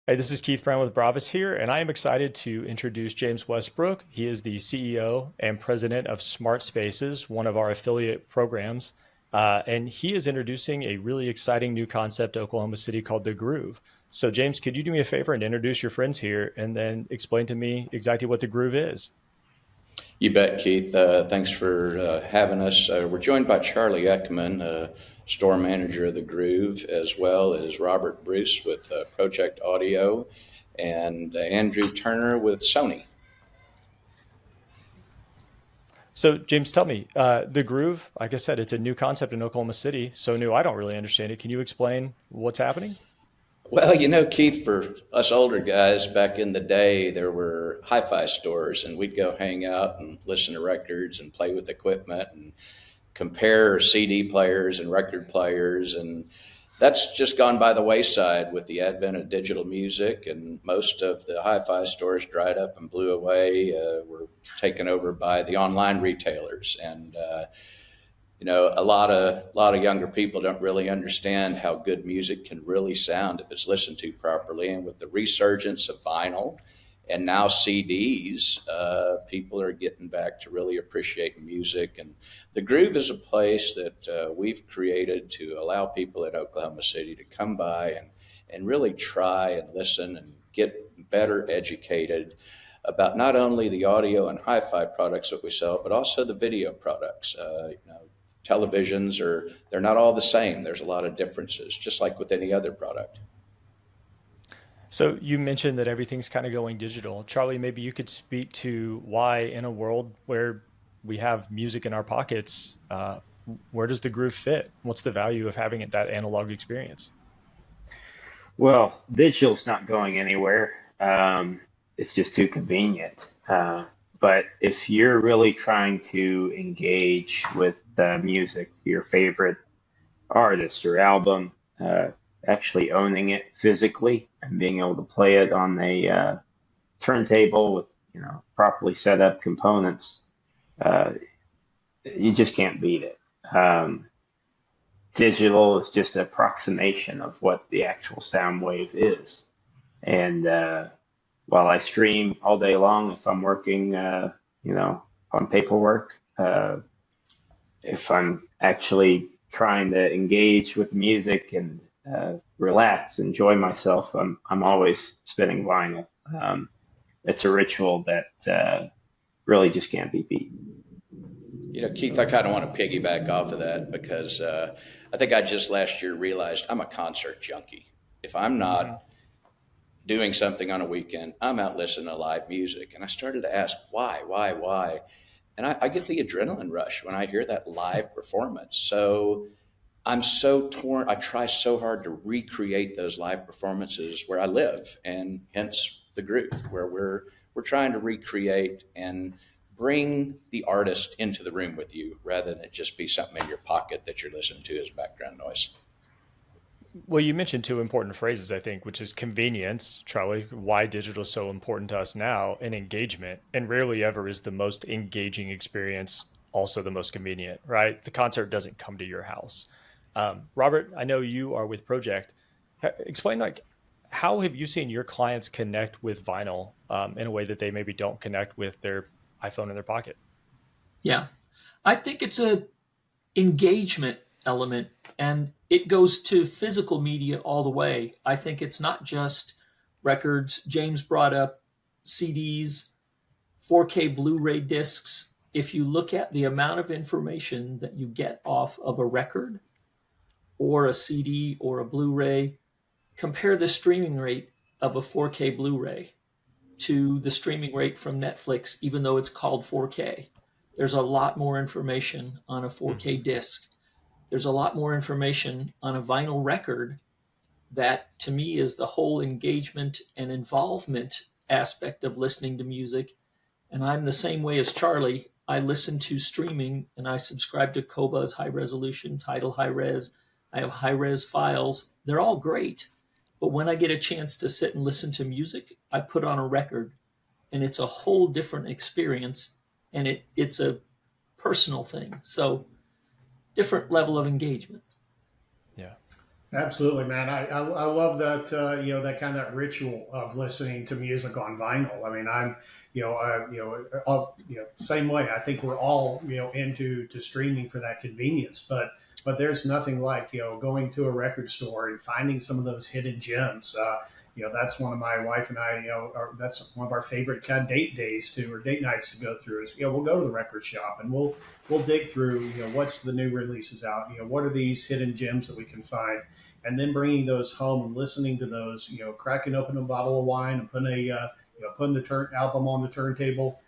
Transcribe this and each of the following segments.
Hey, this is Keith Brown with Bravis here, and I am excited to introduce James Westbrook. He is the CEO and president of Smart Spaces, one of our affiliate programs. And he is introducing a really exciting new concept to Oklahoma City called The Groove. So, James, could you do me a favor and introduce your friends here and then explain to me exactly what The Groove is? You bet, Keith. Thanks for having us. We're joined by Charlie Eckman, store manager of the Groove, as well as Robert Bruce with Project Audio, and Andrew Turner with Sony. So, James, tell me, The Groove, like I said, it's a new concept in Oklahoma City. So new, I don't really understand it. Can you explain what's happening? Well, Keith, for us older guys back in the day, there were hi-fi stores, and we'd go hang out and listen to records and play with equipment and compare CD players and record players. And that's just gone by the wayside with the advent of digital music, and most of the hi-fi stores dried up and blew away. Were taken over by the online retailers, and a lot of younger people don't really understand how good music can really sound if it's listened to properly. And with the resurgence of vinyl and now CDs, people are getting back to really appreciating music. And the Groove is a place that we've created to allow people in Oklahoma City to come by and really try and listen and get better educated about not only the audio and hi-fi products that we sell, but also the video products. Televisions they're not all the same. There's a lot of differences, just like with any other product. So you mentioned that everything's kind of going digital. Charlie, maybe you could speak to why, in a world where we have music in our pockets, where does the groove fit? What's the value of having it that analog experience? Well, digital's not going anywhere. It's just too convenient. But if you're really trying to engage with music, your favorite artist or album, actually owning it physically and being able to play it on a turntable with, properly set up components, uh, you just can't beat it. Digital is just an approximation of what the actual sound wave is. And while I stream all day long, if I'm working, on paperwork, if I'm actually trying to engage with music and relax, enjoy myself, I'm always spinning vinyl. It's a ritual that really just can't be beat. Keith, I kind of want to piggyback off of that because I think I just last year realized I'm a concert junkie. If I'm Hmm. not doing something on a weekend, I'm out listening to live music. And I started to ask why? And I get the adrenaline rush when I hear that live performance. So I'm so torn. I try so hard to recreate those live performances where I live, and hence the Groove, where we're trying to recreate and bring the artist into the room with you rather than it just be something in your pocket that you're listening to as background noise. Well, you mentioned two important phrases, I think, which is convenience, Charlie, why digital is so important to us now, and engagement. And rarely ever is the most engaging experience also the most convenient, right? The concert doesn't come to your house. Robert, I know you are with Project. Explain, like, how have you seen your clients connect with vinyl in a way that they maybe don't connect with their iPhone in their pocket? Yeah. I think it's a engagement element and it goes to physical media all the way. I think it's not just records. James brought up CDs, 4K Blu-ray discs. If you look at the amount of information that you get off of a record or a CD or a Blu-ray, compare the streaming rate of a 4K Blu-ray to the streaming rate from Netflix, even though it's called 4K. There's a lot more information on a 4K Hmm. disc. There's a lot more information on a vinyl record that to me is the whole engagement and involvement aspect of listening to music. And I'm the same way as Charlie. I listen to streaming and I subscribe to Koba's high resolution, Tidal high res. I have high res files. They're all great. But when I get a chance to sit and listen to music, I put on a record and it's a whole different experience and it's a personal thing. So different level of engagement. Yeah. Absolutely, man. I love that that kind of that ritual of listening to music on vinyl. I mean, I'm same way. I think we're all into to streaming for that convenience, but there's nothing like going to a record store and finding some of those hidden gems. That's one of my wife and I. That's one of our favorite kind of date days to or date nights to go through. Is we'll go to the record shop and we'll dig through what's the new releases out. What are these hidden gems that we can find, and then bringing those home and listening to those. Cracking open a bottle of wine and putting the album on the turntable.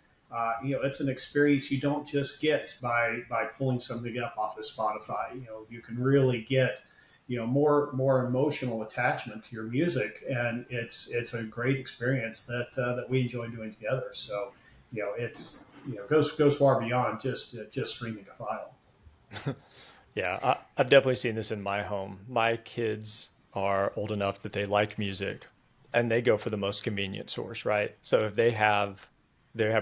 It's an experience you don't just get by pulling something up off of Spotify. You can really get more emotional attachment to your music, and it's a great experience that we enjoy doing together. So it's goes far beyond just streaming a file. Yeah, I've definitely seen this in my home. My kids are old enough that they like music, and they go for the most convenient source, right? So if they have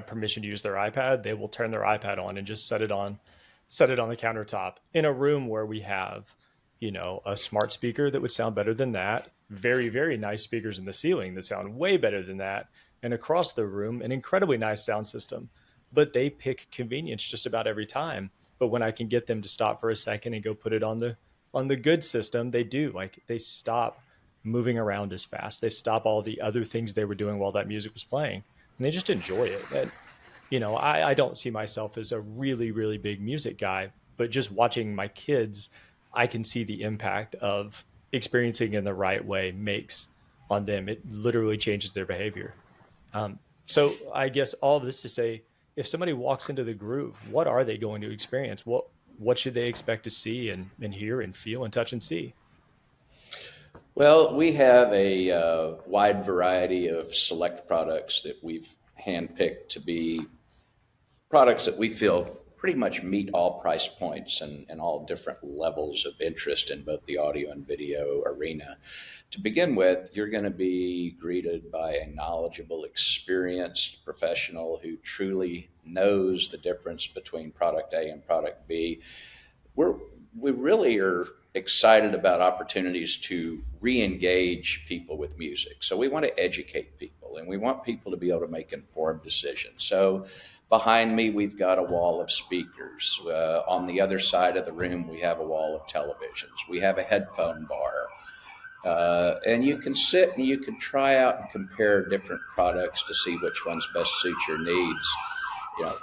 permission to use their iPad, they will turn their iPad on and just set it on the countertop in a room where we have, a smart speaker that would sound better than that, very, very nice speakers in the ceiling that sound way better than that, and across the room, an incredibly nice sound system. But they pick convenience just about every time. But when I can get them to stop for a second and go put it on the good system, they do. Like they stop moving around as fast. They stop all the other things they were doing while that music was playing, and they just enjoy it. And I don't see myself as a really, really big music guy, but just watching my kids, I can see the impact of experiencing in the right way makes on them. It literally changes their behavior. So I guess all of this to say, if somebody walks into the groove, what are they going to experience? What should they expect to see and hear and feel and touch and see? Well, we have a wide variety of select products that we've handpicked to be products that we feel pretty much meet all price points and all different levels of interest in both the audio and video arena. To begin with, you're going to be greeted by a knowledgeable, experienced professional who truly knows the difference between product A and product B. We're we really are excited about opportunities to re-engage people with music. So we want to educate people and we want people to be able to make informed decisions. So behind me, we've got a wall of speakers. On the other side of the room, we have a wall of televisions. We have a headphone bar. And you can sit and you can try out and compare different products to see which ones best suit your needs. You know,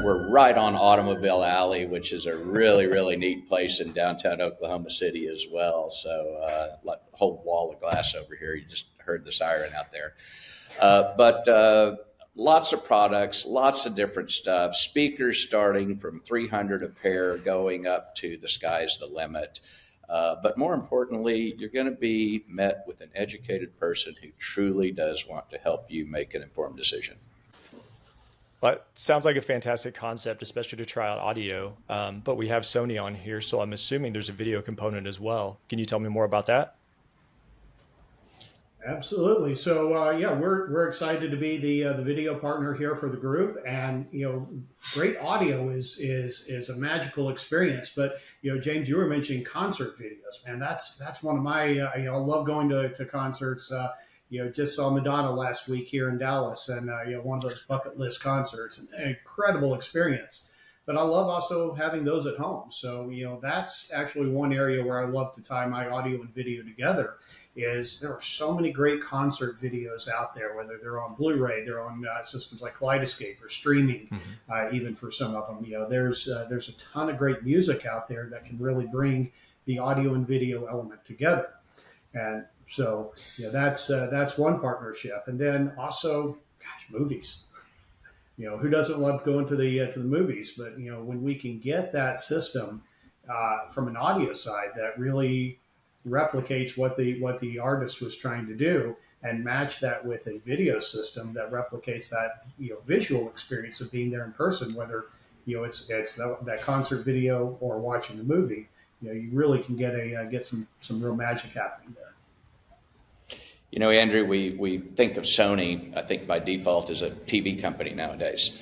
we're right on Automobile Alley, which is a really, really neat place in downtown Oklahoma City as well. So, like whole wall of glass over here. You just heard the siren out there. But lots of products, lots of different stuff. Speakers starting from 300 a pair, going up to the sky's the limit. But more importantly, you're going to be met with an educated person who truly does want to help you make an informed decision. But sounds like a fantastic concept, especially to try out audio. But we have Sony on here, so I'm assuming there's a video component as well. Can you tell me more about that? Absolutely. So yeah, we're excited to be the video partner here for the Groove, and great audio is a magical experience. But James, you were mentioning concert videos, man. That's one of my I love going to concerts. Just saw Madonna last week here in Dallas, and one of those bucket list concerts, an incredible experience. But I love also having those at home. So that's actually one area where I love to tie my audio and video together. Is there are so many great concert videos out there, whether they're on Blu-ray, they're on systems like Kaleidoscape or streaming, even for some of them. There's a ton of great music out there that can really bring the audio and video element together. And so that's one partnership. And then also, gosh, movies. Who doesn't love going to the movies? But when we can get that system from an audio side that really replicates what the artist was trying to do, and match that with a video system that replicates that visual experience of being there in person, whether it's that concert video or watching the movie, you really can get some real magic happening there. Andrew, we think of Sony, I think by default, as a TV company nowadays,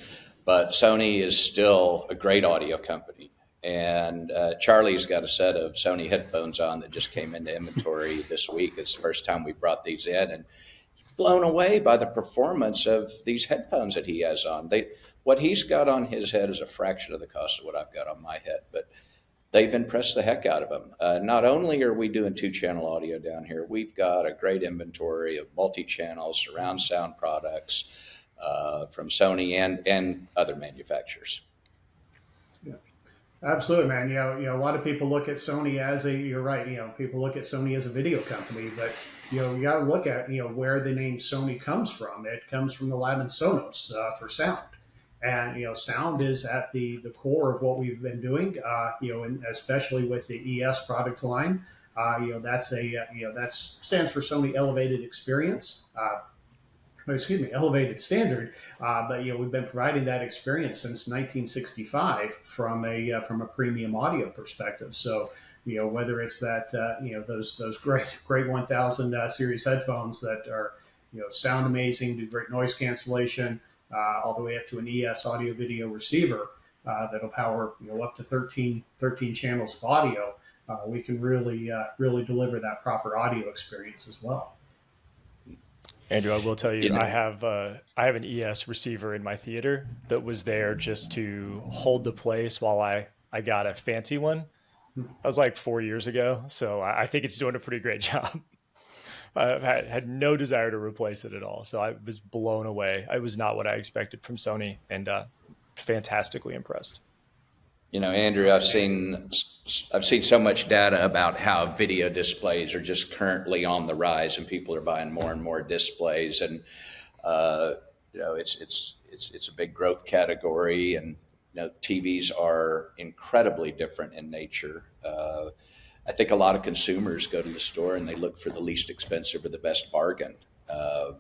but Sony is still a great audio company. And Charlie's got a set of Sony headphones on that just came into inventory this week. It's the first time we brought these in, and blown away by the performance of these headphones that he has on. What he's got on his head is a fraction of the cost of what I've got on my head, but they've impressed the heck out of him. Not only are we doing 2-channel audio down here, we've got a great inventory of multi-channel surround sound products from Sony and other manufacturers. Yeah, absolutely, man. A lot of people look at Sony as you're right. People look at Sony as a video company, but you got to look at where the name Sony comes from. It comes from the Latin Sonos for sound, and sound is at the core of what we've been doing. And especially with the ES product line, that stands for Sony Elevated Experience. Elevated standard. But we've been providing that experience since 1965 from a premium audio perspective. So whether it's that those great 1000 series headphones that are sound amazing, do great noise cancellation, all the way up to an ES audio video receiver that'll power up to 13 channels of audio. We can really deliver that proper audio experience as well. Andrew, I will tell you, I have an ES receiver in my theater that was there just to hold the place while I got a fancy one. That was like 4 years ago, so I think it's doing a pretty great job. I've had no desire to replace it at all, so I was blown away. It was not what I expected from Sony, and fantastically impressed. Andrew, I've seen so much data about how video displays are just currently on the rise, and people are buying more and more displays, and it's a big growth category, and TVs are incredibly different in nature. I think a lot of consumers go to the store and they look for the least expensive or the best bargain. Why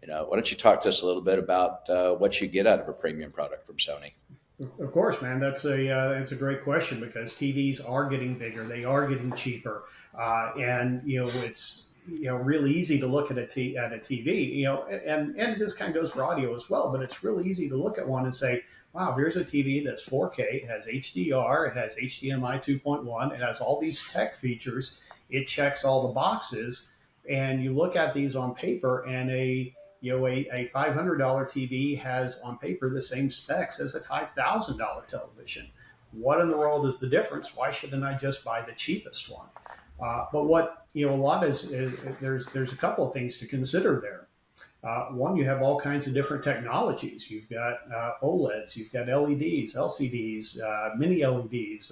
don't you talk to us a little bit about what you get out of a premium product from Sony? Of course, man. That's a great question, because TVs are getting bigger, they are getting cheaper, and it's really easy to look at a TV, and this kind of goes for audio as well. But it's really easy to look at one and say, wow, here's a TV that's 4K, it has HDR, it has HDMI 2.1, it has all these tech features, it checks all the boxes, and you look at these on paper, and a $500 TV has on paper the same specs as a $5,000 television. What in the world is the difference? Why shouldn't I just buy the cheapest one? But what a lot is there's a couple of things to consider there. One, you have all kinds of different technologies. You've got OLEDs, you've got LEDs, LCDs, mini LEDs,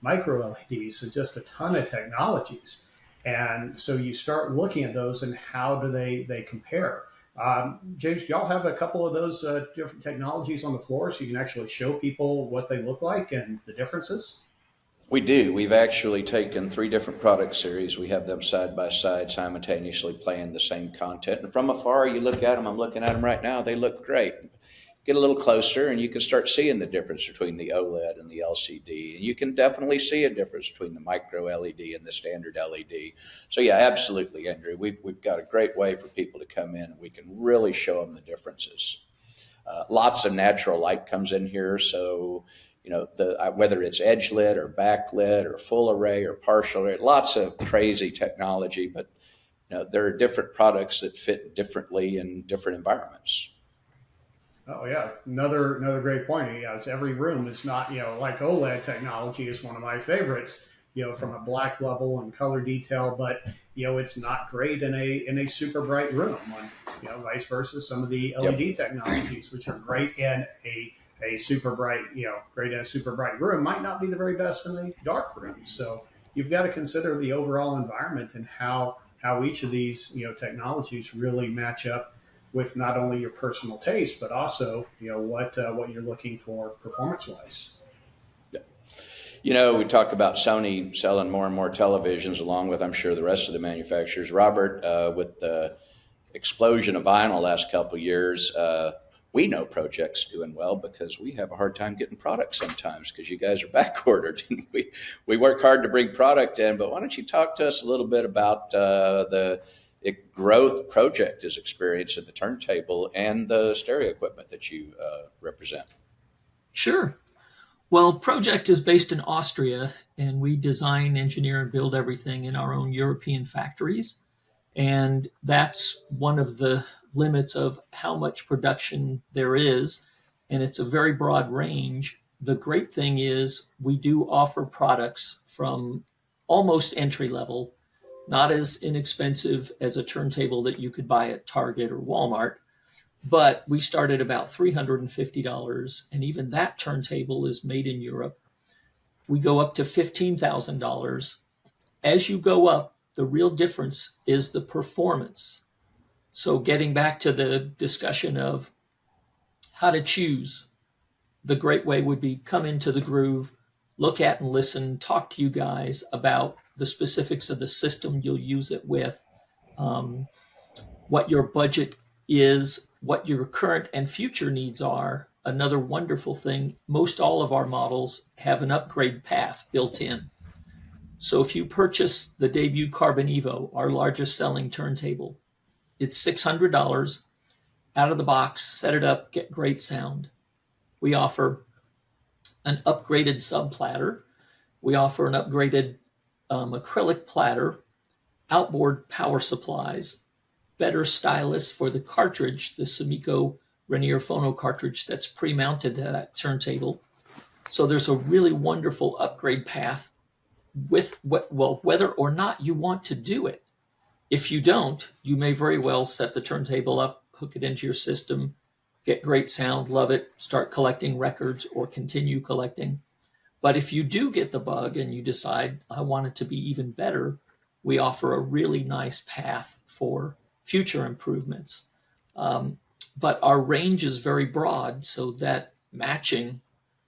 micro LEDs, so just a ton of technologies. And so you start looking at those and how do they compare? James, do y'all have a couple of those different technologies on the floor so you can actually show people what they look like and the differences? We do. We've actually taken 3 different product series. We have them side by side, simultaneously playing the same content. And from afar, you look at them. I'm looking at them right now. They look great. Get a little closer, and you can start seeing the difference between the OLED and the LCD. And you can definitely see a difference between the micro LED and the standard LED. So yeah, absolutely, Andrew. We've got a great way for people to come in. We can really show them the differences. Lots of natural light comes in here, so whether it's edge lit or backlit or full array or partial array, lots of crazy technology, but there are different products that fit differently in different environments. Oh yeah, another great point. Yes, every room is not like OLED technology is one of my favorites. From a black level and color detail, but it's not great in a super bright room. And, vice versa, some of the LED technologies, which are great in a super bright, great in a super bright room, might not be the very best in a dark room. So you've got to consider the overall environment and how each of these technologies really match up with not only your personal taste, but also what you're looking for performance-wise. We talk about Sony selling more and more televisions, along with, I'm sure, the rest of the manufacturers. Robert, with the explosion of vinyl last couple of years, we know Pro-Ject's doing well because we have a hard time getting product sometimes because you guys are back ordered. We work hard to bring product in, but why don't you talk to us a little bit about the growth Pro-Ject is experiencing at the turntable and the stereo equipment that you represent? Sure. Well, Project is based in Austria, and we design, engineer, and build everything in our own European factories. And that's one of the limits of how much production there is. And it's a very broad range. The great thing is we do offer products from almost entry level, not as inexpensive as a turntable that you could buy at Target or Walmart, but we start at about $350, and even that turntable is made in Europe. We go up to $15,000. As you go up, the real difference is the performance. So, getting back to the discussion of how to choose, the great way would be come into the groove, look at and listen, talk to you guys about the specifics of the system you'll use it with, um, what your budget is, what your current and future needs are. Another wonderful thing, most all of our models have an upgrade path built in. So if you purchase the debut Carbon Evo, our largest selling turntable, it's $600 out of the box, set it up, get great sound. We offer an upgraded sub platter. We offer an upgraded acrylic platter, outboard power supplies, better stylus for the cartridge, the Sumiko Rainier phono cartridge that's pre-mounted to that turntable. So there's a really wonderful upgrade path with whether or not you want to do it. If you don't, you may very well set the turntable up, hook it into your system, get great sound, love it, start collecting records or continue collecting. But if you do get the bug and you decide, I want it to be even better, we offer a really nice path for future improvements. Um, but our range is very broad so that matching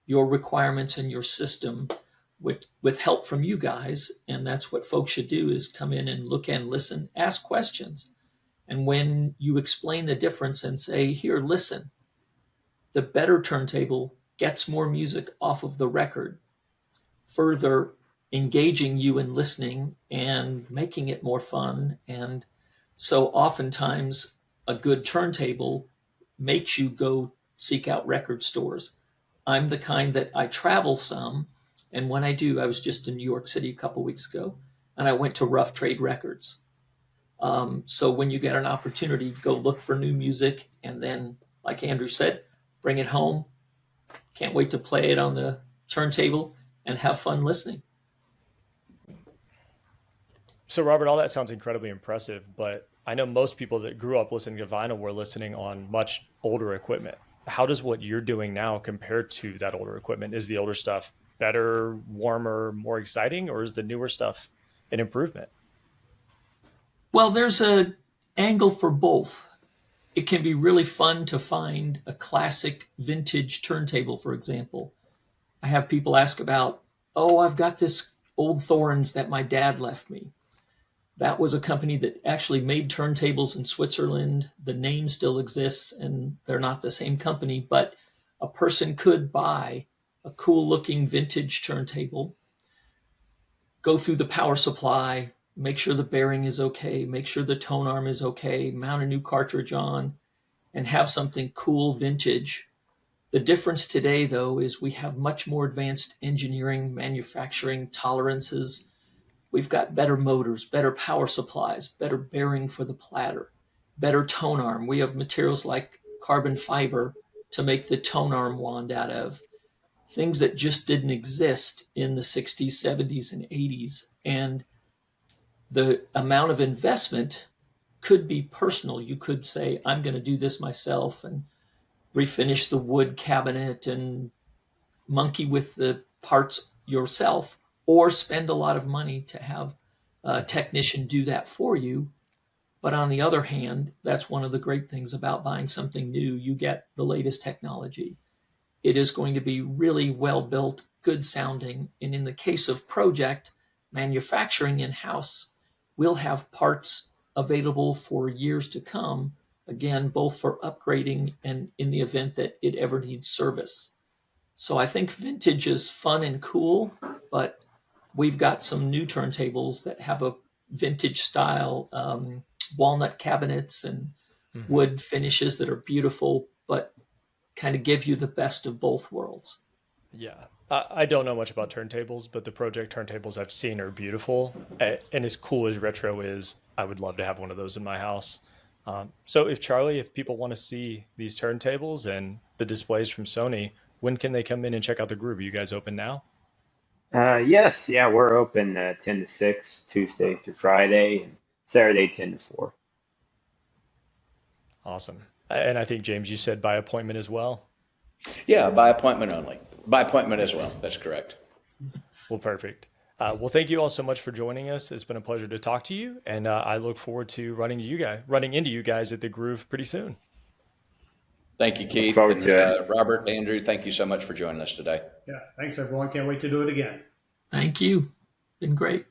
your requirements and your system with help from you guys, and that's what folks should do, is come in and look and listen, ask questions. And when you explain the difference and say, here, listen, the better turntable gets more music off of the record, further engaging you in listening and making it more fun. And so oftentimes a good turntable makes you go seek out record stores. I'm the kind that I travel some, and when I do, I was just in New York City a couple weeks ago, and I went to Rough Trade Records. So when you get an opportunity, go look for new music, and then, like Andrew said, bring it home. Can't wait to play it on the turntable and have fun listening. So, Robert, all that sounds incredibly impressive, but I know most people that grew up listening to vinyl were listening on much older equipment. How does what you're doing now compare to that older equipment? Is the older stuff better, warmer, more exciting, or is the newer stuff an improvement? Well, there's a angle for both. It can be really fun to find a classic vintage turntable, for example. I have people ask about, oh, I've got this old Thorns that my dad left me. That was a company that actually made turntables in Switzerland. The name still exists, and they're not the same company, but a person could buy a cool looking vintage turntable, go through the power supply, make sure the bearing is okay, make sure the tone arm is okay, mount a new cartridge on, and have something cool vintage. The difference today, though, is we have much more advanced engineering, manufacturing tolerances. We've got better motors, better power supplies, better bearing for the platter, better tone arm. We have materials like carbon fiber to make the tone arm wand out of, things that just didn't exist in the 60s, 70s, and 80s. And the amount of investment could be personal. You could say, I'm going to do this myself and refinish the wood cabinet and monkey with the parts yourself, or spend a lot of money to have a technician do that for you. But on the other hand, that's one of the great things about buying something new. You get the latest technology. It is going to be really well built, good sounding. And in the case of Project, manufacturing in house, we'll have parts available for years to come, again, both for upgrading and in the event that it ever needs service. So I think vintage is fun and cool, but we've got some new turntables that have a vintage style, walnut cabinets and Hmm. wood finishes that are beautiful, but kind of give you the best of both worlds. Yeah. I don't know much about turntables, but the Pro-Ject turntables I've seen are beautiful. And as cool as retro is, I would love to have one of those in my house. So if people want to see these turntables and the displays from Sony, when can they come in and check out the Groove? Are you guys open now? Yes, yeah, we're open 10 to 6, Tuesday through Friday, and Saturday 10 to 4. Awesome. And I think, James, you said by appointment as well. Yeah, by appointment only. By appointment as well. That's correct. Well, perfect. Well, thank you all so much for joining us. It's been a pleasure to talk to you, and I look forward to running into you guys at the Groove pretty soon. Thank you, Look Keith. forward And to it. Robert, Andrew, thank you so much for joining us today. Yeah. Thanks, everyone. Can't wait to do it again. Thank you. Been great.